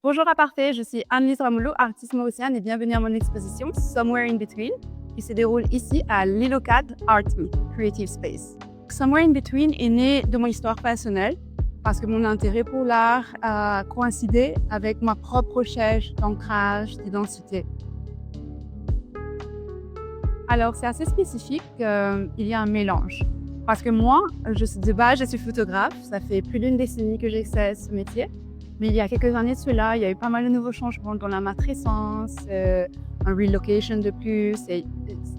Bonjour Aparté, je suis Anne-Lise Ramoulou, artiste mauricienne et bienvenue à mon exposition Somewhere in Between qui se déroule ici à l'Ilocad Art Me Creative Space. Somewhere in Between est né de mon histoire personnelle parce que mon intérêt pour l'art a coïncidé avec ma propre recherche d'ancrage, d'identité. Alors c'est assez spécifique, il y a un mélange. Parce que moi, de base, je suis photographe, ça fait plus d'une décennie que j'exerce ce métier. Mais il y a quelques années de cela, il y a eu pas mal de nouveaux changements dans la matrescence, un relocation de plus. C'est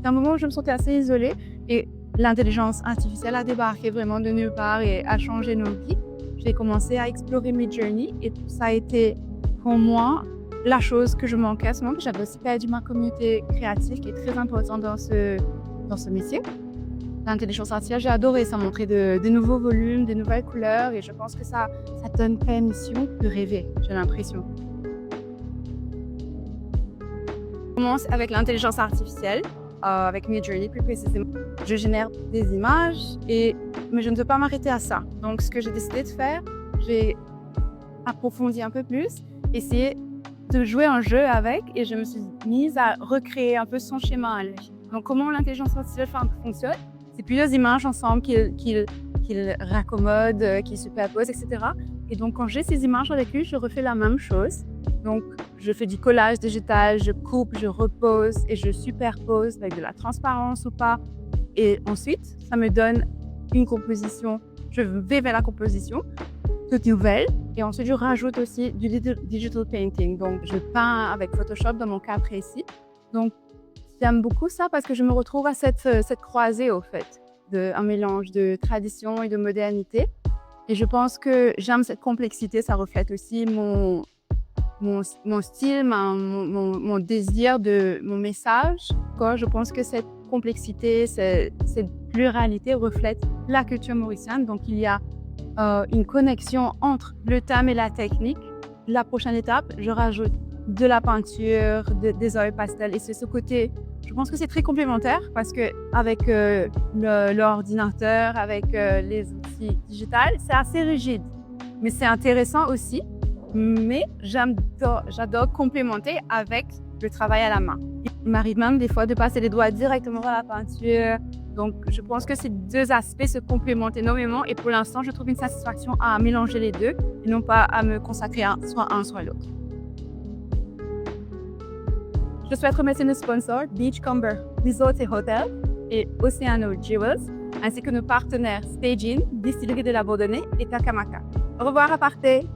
un moment où je me sentais assez isolée et l'intelligence artificielle a débarqué vraiment de nulle part et a changé nos vies. J'ai commencé à explorer Midjourney et ça a été pour moi la chose que je manquais à ce moment. J'avais aussi perdu ma communauté créative qui est très importante dans ce métier. L'intelligence artificielle, j'ai adoré, ça montrait de nouveaux volumes, de nouvelles couleurs et je pense que ça donne permission de rêver, j'ai l'impression. Je commence avec l'intelligence artificielle, avec Midjourney plus précisément. Je génère des images, mais je ne veux pas m'arrêter à ça. Donc ce que j'ai décidé de faire, j'ai approfondi un peu plus, essayer de jouer un jeu avec et je me suis mise à recréer un peu son schéma à lui. Donc comment l'intelligence artificielle fonctionne? C'est plusieurs images ensemble qu'il raccommode, qu'il superpose, etc. Et donc, quand j'ai ces images avec lui, je refais la même chose. Donc, je fais du collage digital, je coupe, je repose et je superpose avec de la transparence ou pas. Et ensuite, ça me donne une composition. Je vais vers la composition toute nouvelle. Et ensuite, je rajoute aussi du digital painting. Donc, je peins avec Photoshop dans mon cas précis. Donc, j'aime beaucoup ça parce que je me retrouve à cette croisée, au fait, un mélange de tradition et de modernité. Et je pense que j'aime cette complexité, ça reflète aussi mon style, mon désir, mon message. Je pense que cette complexité, cette pluralité reflète la culture mauricienne. Donc, il y a une connexion entre le thème et la technique. La prochaine étape, je rajoute de la peinture, des oils pastels et c'est ce côté. Je pense que c'est très complémentaire parce qu'avec l'ordinateur, avec les outils digitaux, c'est assez rigide. Mais c'est intéressant aussi. Mais j'adore complémenter avec le travail à la main. Il m'arrive même des fois de passer les doigts directement dans la peinture. Donc, je pense que ces deux aspects se complémentent énormément et pour l'instant, je trouve une satisfaction à mélanger les deux et non pas à me consacrer à soit un, soit l'autre. Je souhaite remercier nos sponsors Beachcomber Resort et Hotel et Oceano Jewels, ainsi que nos partenaires Staging, Distillerie de la Bourdonnais et Takamaka. Au revoir Aparté!